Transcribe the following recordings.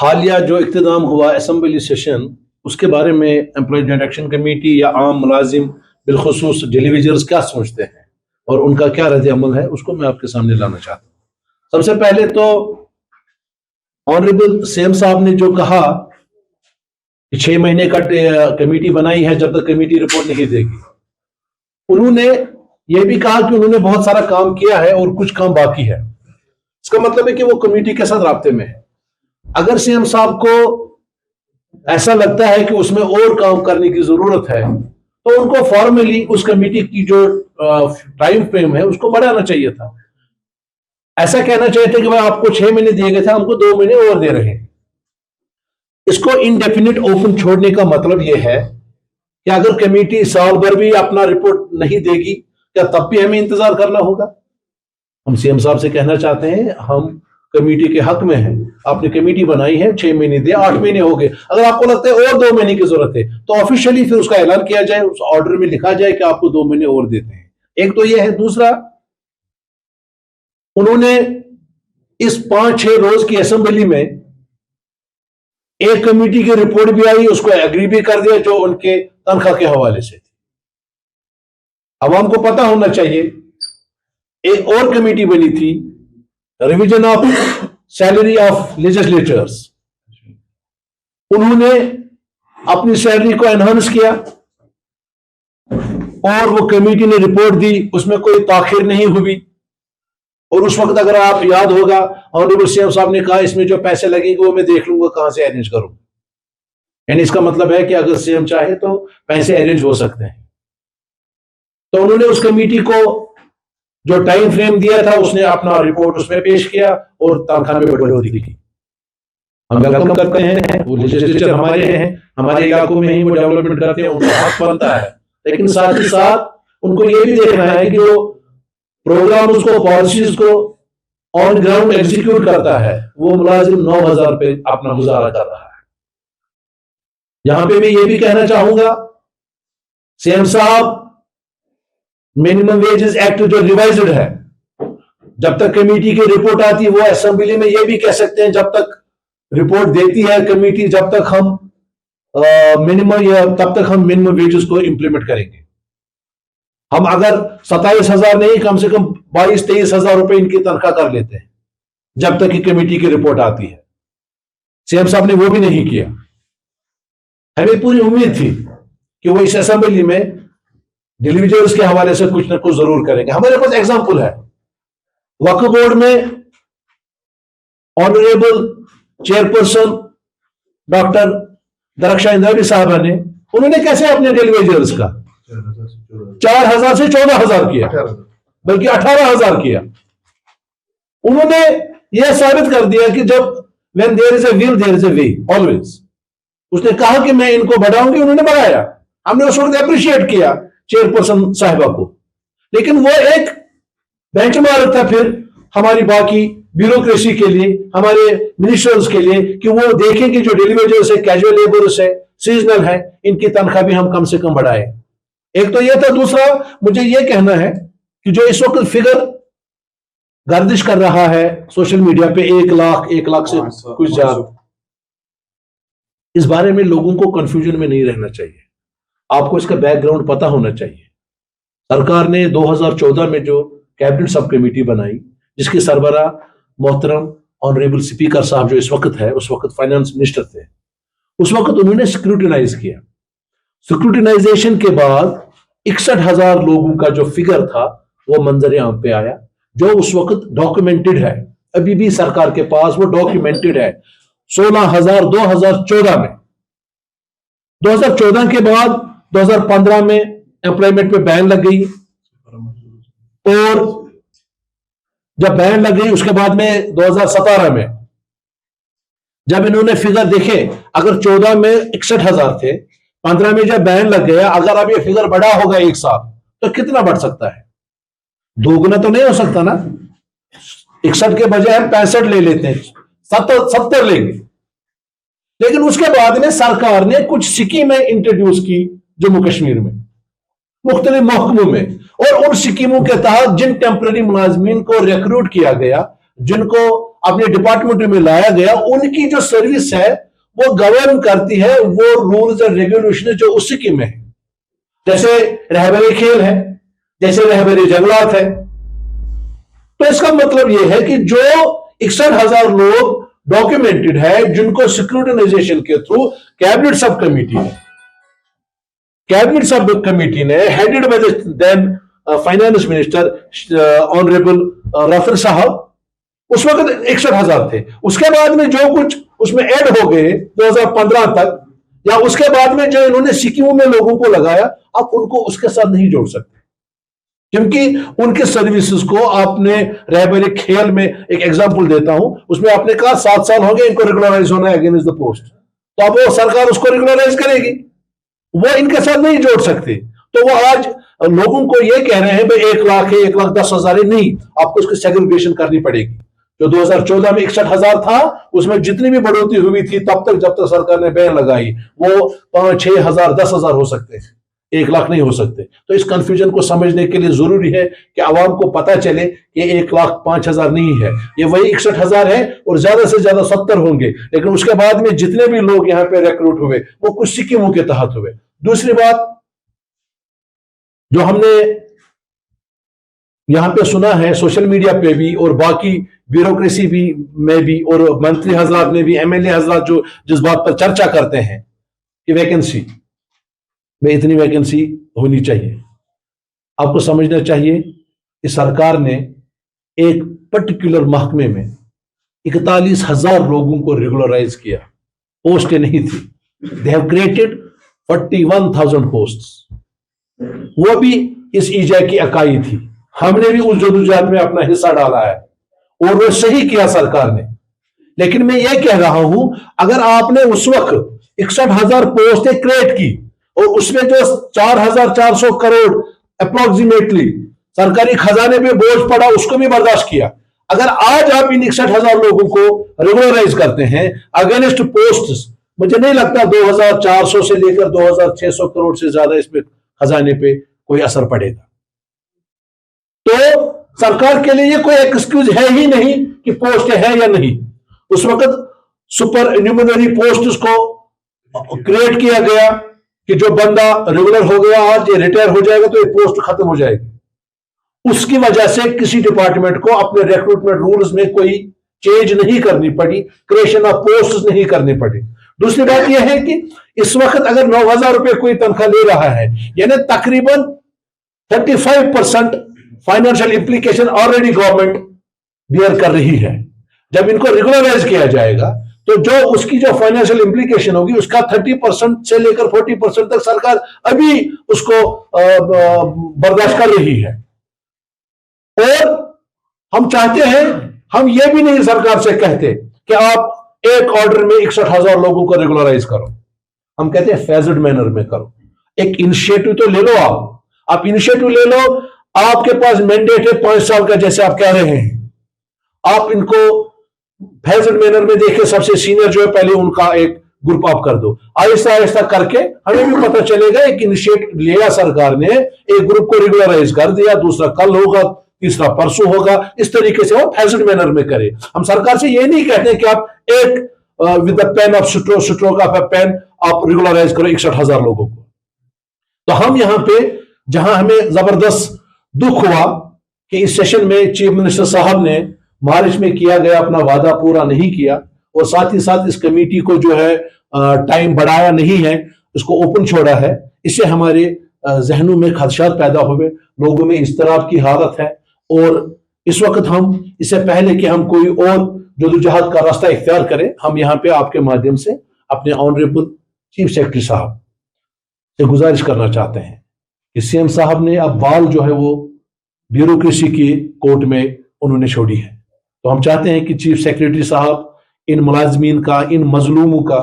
हालिया जो इख्तिताम हुआ असेंबली सेशन, उसके बारे में एम्प्लॉय डायरेक्शन कमेटी या आम मुलाजिम बिलखुसूस टेलीविजर्स क्या सोचते हैं और उनका क्या रद्द अमल है, उसको मैं आपके सामने लाना चाहता हूँ। सबसे पहले तो ऑनरेबल सीएम साहब ने जो कहा कि 6 महीने का कमेटी बनाई है, जब तक कमेटी रिपोर्ट नहीं देगी। उन्होंने ये भी कहा कि उन्होंने बहुत सारा काम किया है और कुछ काम बाकी है। इसका मतलब है कि वो कमेटी के साथ राब्ते में है। अगर सीएम साहब को ऐसा लगता है कि उसमें और काम करने की जरूरत है, तो उनको फॉर्मली उस कमेटी की जो टाइम फ्रेम है उसको बढ़ाना चाहिए था। ऐसा कहना चाहिए था कि भाई आपको 6 महीने दिए गए थे, हमको 2 महीने और दे रहे हैं। इसको इनडेफिनिट ओपन छोड़ने का मतलब यह है कि अगर कमेटी साल भर भी अपना रिपोर्ट नहीं देगी, क्या तब भी हमें इंतजार करना होगा? हम सीएम साहब से कहना चाहते हैं, हम कमेटी के हक में हैं। आपने कमेटी बनाई है, 6 महीने दिए, 8 महीने हो गए। अगर आपको लगता है और 2 महीने की जरूरत है, तो ऑफिशियली फिर उसका ऐलान किया जाए, उस ऑर्डर में लिखा जाए कि आपको 2 महीने और देते हैं। एक तो यह है। दूसरा, उन्होंने इस 5-6 रोज की असेंबली में एक कमेटी की रिपोर्ट भी आई, उसको एग्री भी कर दिया, जो उनके तनख्वाह के हवाले से थी। अवाम को पता होना चाहिए, एक और कमेटी बनी थी, revision of salary of legislators. उन्होंने अपनी सैलरी को एनहांस किया और वो कमेटी ने रिपोर्ट दी, उसमें कोई ताखिर नहीं हुई। और उस वक्त अगर आप याद होगा, ऑनरेबल सीएम साहब ने कहा इसमें जो पैसे लगेंगे वो मैं देख लूंगा कहां से अरेंज करूं। यानी इसका मतलब है कि अगर सीएम चाहे तो पैसे अरेंज हो सकते हैं। तो उन्होंने उस कमेटी को जो टाइम फ्रेम दिया था, उसने अपना रिपोर्ट उसमें पेश किया और तनख्वाह में बढ़ोतरी की। हम वेलकम करते हैं, वो लेजिस्लेचर हमारे हैं, हमारे इलाकों में ही वो डेवलपमेंट करते हैं, उनका हक बनता है। लेकिन साथ ही साथ उनको ये भी देखना है कि वो प्रोग्राम, उसको पॉलिसीज को ऑन ग्राउंड एग्जीक्यूट करता है। वो मुलाजिम 9,000 पे अपना गुजारा कर रहा है। यहां पे मैं ये भी कहना चाहूंगा, सीएम साहब, मिनिमम वेजेस एक्ट जो रिवाइज्ड है, जब तक कमेटी की रिपोर्ट आती है, वो असेंबली में ये भी कह सकते हैं, जब तक रिपोर्ट देती है कमेटी, जब तक हम तब तक हम मिनिमम वेजेस को इंप्लीमेंट करेंगे। हम अगर 27,000 नहीं, कम से कम 22-23,000 रुपए इनकी तनख्वाह कर लेते हैं, जब तक कि कमेटी की रिपोर्ट आती है। सीएम साहब ने वो भी नहीं किया। हमें पूरी उम्मीद थी कि वो इस असेंबली में डिलीविजर्स के हवाले से कुछ ना कुछ जरूर करेंगे। हमारे पास एग्जांपल है, वक्फ बोर्ड में ऑनरेबल चेयरपर्सन डॉक्टर दरख्शा इंद्रावी साहबा ने, उन्होंने कैसे अपने डिलीविजर्स का 4,000 से 14,000 किया, बल्कि 18,000 किया। उन्होंने यह साबित कर दिया कि जब when there is a will there is a way always। उसने कहा कि मैं इनको बढ़ाऊंगी, उन्होंने बढ़ाया। हमने उस वक्त अप्रिशिएट किया चेयरपर्सन साहिबा को। लेकिन वो एक बेंचमार्क था फिर हमारी बाकी ब्यूरोक्रेसी के लिए, हमारे मिनिस्टर्स के लिए, कि वो देखें कि जो डिलीवरीज है, कैजुअल लेबर्स है, सीजनल है, इनकी तनख्वाह भी हम कम से कम बढ़ाएं। एक तो यह था। दूसरा, मुझे यह कहना है कि जो इस वक्त फिगर गर्दिश कर रहा है सोशल मीडिया पे, 1 लाख से कुछ ज्यादा, इस बारे में लोगों को कंफ्यूजन में नहीं रहना चाहिए। आपको इसका बैकग्राउंड पता होना चाहिए। सरकार ने 2014 में जो कैबिनेट सब कमेटी बनाई, जिसके सरबराह मोहतरम ऑनरेबल स्पीकर साहब जो इस वक्त है, उस वक्त फाइनेंस मिनिस्टर थे, उस वक्त उन्होंने स्क्रूटिनाइज किया। स्क्रूटिनाइजेशन के बाद 61,000 लोगों का जो फिगर था वो मंजर आम पे आया, जो उस वक्त डॉक्यूमेंटेड है। अभी भी सरकार के पास वो डॉक्यूमेंटेड है। 16,000 2014 में। 2014 के बाद 2015 में एम्प्लॉयमेंट पे बैन लग गई, और जब बैन लग गई उसके बाद में 2017 में जब इन्होंने फिगर देखे, अगर 14 में 61,000 थे, 15 में जब बैन लग गया, अगर अब ये फिगर बढ़ा होगा एक साल, तो कितना बढ़ सकता है? 2 गुना तो नहीं हो सकता ना। 61 के बजाय हम 65 ले लेते हैं, 70 लेंगे। लेकिन उसके बाद में सरकार ने कुछ स्कीमें इंट्रोड्यूस की जम्मू कश्मीर में, मुख्तलिफ महकमों में, और उन स्कीमों के तहत जिन टेम्पररी मुलाजमीन को रिक्रूट किया गया, जिनको अपने डिपार्टमेंट में लाया गया, उनकी जो सर्विस है वो गवर्न करती है वो रूल्स एंड रेगुलेशन जो उस स्कीम में है। जैसे रहबरी खेल है, जैसे रहबरी जंगलात है। तो इसका मतलब यह है कि जो 61,000 लोग डॉक्यूमेंटेड है, जिनको स्क्रूटिनाइजेशन के थ्रू कैबिनेट सब कमेटी ने headed by the then finance minister honourable Rafiq sahab, उस वक्त 61,000 थे। उसके बाद में जो कुछ उसमें ऐड हो गए 2015 तक, या उसके बाद में जो इन्होंने स्कीमों में लोगों को लगाया, आप उनको उसके साथ नहीं जोड़ सकते, क्योंकि उनके सर्विसेज को आपने रहबरी खेल में एक एग्जांपल देता हूं, उसमें आपने कहा 7 साल हो गए इनको रेगुलराइज होना है अगेंस्ट द पोस्ट, तो अब वो सरकार उसको रेगुलराइज करेगी, वो इनके साथ नहीं जोड़ सकते। तो वो आज लोगों को ये कह रहे हैं भाई 1 लाख है, 1,10,000 है, नहीं, आपको उसकी सेग्रीगेशन करनी पड़ेगी। जो 2014 में 61,000 था, उसमें जितनी भी बढ़ोतरी हुई थी तब तक, जब तक सरकार ने बैन लगाई, वो 5,000, 6,000, 10,000 हो सकते हैं, 1 लाख नहीं हो सकते। तो इस कंफ्यूजन को समझने के लिए जरूरी है कि आवाम को पता चले कि 1,05,000 नहीं है, ये वही 61,000 है, और ज्यादा से ज्यादा 70 होंगे। लेकिन उसके बाद में जितने भी लोग यहाँ पे रिक्रूट हुए वो कुछ स्कीमों के तहत हुए। दूसरी बात जो हमने यहां पे सुना है सोशल मीडिया पे भी और बाकी ब्यूरोक्रेसी भी में भी, और मंत्री हजरात ने भी, एमएलए हजरात जो जिस बात पर चर्चा करते हैं कि वैकेंसी में इतनी वैकेंसी होनी चाहिए, आपको समझना चाहिए कि सरकार ने एक पर्टिकुलर महकमे में 41,000 लोगों को रेगुलराइज किया, पोस्टें नहीं थी। दे हैव क्रिएटेड 41,000 पोस्ट्स, वो भी इस ईजा की इकाई थी। हमने भी उस जदोजहद में अपना हिस्सा डाला है और वो सही किया सरकार ने। लेकिन मैं ये कह रहा हूं, अगर आपने उस वक्त 61,000 पोस्टें क्रिएट की और उसमें जो 4,400 करोड़ अप्रोक्सीमेटली सरकारी खजाने पे बोझ पड़ा, उसको भी बर्दाश्त किया। अगर आज आप इन 61,000 लोगों को रेगुलराइज करते हैं अगेंस्ट पोस्ट, मुझे नहीं लगता 2,400 से लेकर 2,600 करोड़ से ज्यादा इसमें खजाने पे कोई असर पड़ेगा। तो सरकार के लिए ये कोई एक्सक्यूज है ही नहीं कि पोस्ट है या नहीं। उस वक्त सुपर न्यूमररी पोस्ट को क्रिएट किया गया कि जो बंदा रेगुलर हो गया आज, ये रिटायर हो जाएगा तो ये पोस्ट खत्म हो जाएगी। उसकी वजह से किसी डिपार्टमेंट को अपने रिक्रूटमेंट रूल्स में कोई चेंज नहीं करनी पड़ी, क्रिएशन ऑफ पोस्ट नहीं करनी पड़ी। दूसरी बात यह है कि इस वक्त अगर 9,000 रुपए कोई तनख्वाह ले रहा है, यानी तकरीबन 35% financial implication already government bear कर रही है। जब इनको रेगुलराइज किया जाएगा तो जो उसकी जो फाइनेंशियल इंप्लीकेशन होगी उसका 30% से लेकर 40% तक सरकार अभी उसको बर्दाश्त कर रही है। और हम चाहते हैं, हम ये भी नहीं सरकार से कहते कि आप एक ऑर्डर में 61,000 लोगों को रेगुलराइज करो, हम कहते हैं फेज्ड मैनर में करो। एक इनिशिएटिव तो ले लो, आप इनिशिएटिव ले लो। आपके पास मैंडेट है 5 साल का, जैसे आप कह रहे हैं, आप इनको फेज्ड मैनर में देखिए। सबसे सीनियर जो है पहले उनका एक ग्रुप आप कर दो, आहिस्ता आहिस्ता करके हमें भी पता चलेगा। एक इनिशिएटिव लिया सरकार ने, एक ग्रुप को रेगुलराइज कर दिया, दूसरा कल होगा, तीसरा परसों होगा, इस तरीके से वो फेज्ड मैनर में करे। हम सरकार से ये नहीं कहते कि आप एक with the pen of stroke of a pen आप रेगुलराइज करो 61,000 लोगों को। तो हम यहां पे, जहां हमें जबरदस्त दुख हुआ कि इस सेशन में चीफ मिनिस्टर साहब ने मार्च में किया गया अपना वादा पूरा नहीं किया, और साथ ही साथ इस कमेटी को जो है टाइम बढ़ाया नहीं है, उसको ओपन छोड़ा है। इससे हमारे जहनों में खदशात पैदा हुए, लोगों में इज़्तिराब की हालत है। और इस वक्त हम, इससे पहले कि हम कोई और जदोजहद का रास्ता इख्तियार करें, हम यहाँ पे आपके माध्यम से अपने ऑनरेबल चीफ सेक्रेटरी साहब से गुजारिश करना चाहते हैं कि सीएम साहब ने अब बाल जो है वो ब्यूरोक्रेसी की कोर्ट में उन्होंने छोड़ी है। तो हम चाहते हैं कि चीफ सेक्रेटरी साहब इन मुलाजमीन का, इन मजलूमों का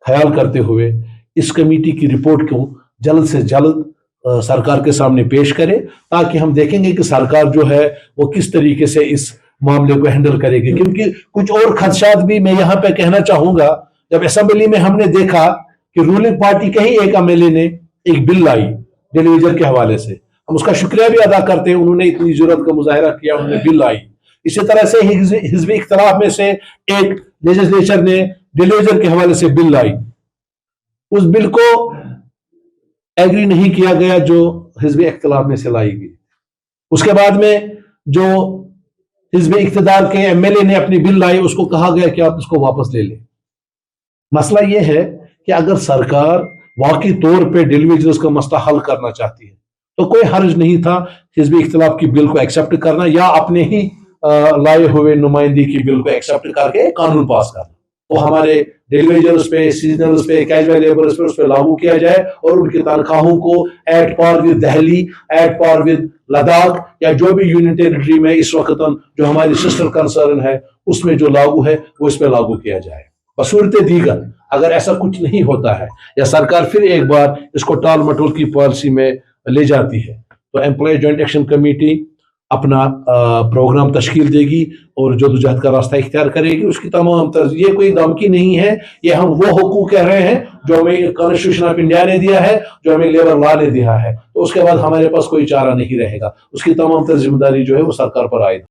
ख्याल करते हुए इस कमेटी की रिपोर्ट को जल्द से जल्द सरकार के सामने पेश करे, ताकि हम देखेंगे कि सरकार जो है वो किस तरीके से इस मामले को हैंडल करेगी। क्योंकि कुछ और खदशात भी मैं यहाँ पे कहना चाहूंगा। जब असेंबली में हमने देखा कि रूलिंग पार्टी के ही एक एमएलए ने एक बिल लाई टेलीविजन के हवाले से, हम उसका शुक्रिया भी अदा करते हैं, उन्होंने इतनी जरूरत का मुजाहिरा किया, उन्होंने बिल लाई। इसी तरह से हिज़्ब इख्तिलाफ में से एक लेजिस्लेचर ने डिलीवजर के हवाले से बिल लाई, उस बिल को एग्री नहीं किया गया जो हिज़्ब इख्तिलाफ में से लाई गई। उसके बाद में जो हिज़्ब इख्तिदार के एमएलए ने अपनी बिल लाई, उसको कहा गया कि आप इसको वापस ले लें। मसला यह है कि अगर सरकार वाकई तौर पे डिलीवजर्स का मसला हल करना चाहती है तो कोई हर्ज नहीं था हिज़्ब इख्तिलाफ की बिल को एक्सेप्ट करना या अपने ही लाए हुए नुमाइंदगी की बिल को एक्सेप्ट करके कानून पास करना। तो हमारे डिलीवजर्स पे, सीजनल्स पे, कैजुअल लेबर्स पे उस पर लागू किया जाए और उनकी तनख्वाहों को at par with Delhi, at par with Ladakh या जो भी यूनियन टेरिटरी में इस वक्त जो हमारी सिस्टर कंसर्न है उसमें जो लागू है वो इस पर लागू किया जाए। बसूरत दीगर अगर ऐसा कुछ नहीं होता है या सरकार फिर एक बार इसको टाल मटोल की पॉलिसी में ले जाती है तो एम्प्लॉय जॉइंट एक्शन कमेटी अपना प्रोग्राम तश्कील देगी और जदोजहद का रास्ता इख्तियार करेगी। उसकी तमाम ये कोई धमकी नहीं है, ये हम वो हुकूक कह रहे हैं जो हमें कॉन्स्टिट्यूशन ऑफ इंडिया ने दिया है, जो हमें लेबर लॉ ने दिया है। तो उसके बाद हमारे पास कोई चारा नहीं रहेगा, उसकी तमाम जिम्मेदारी जो है वो सरकार पर आएगी।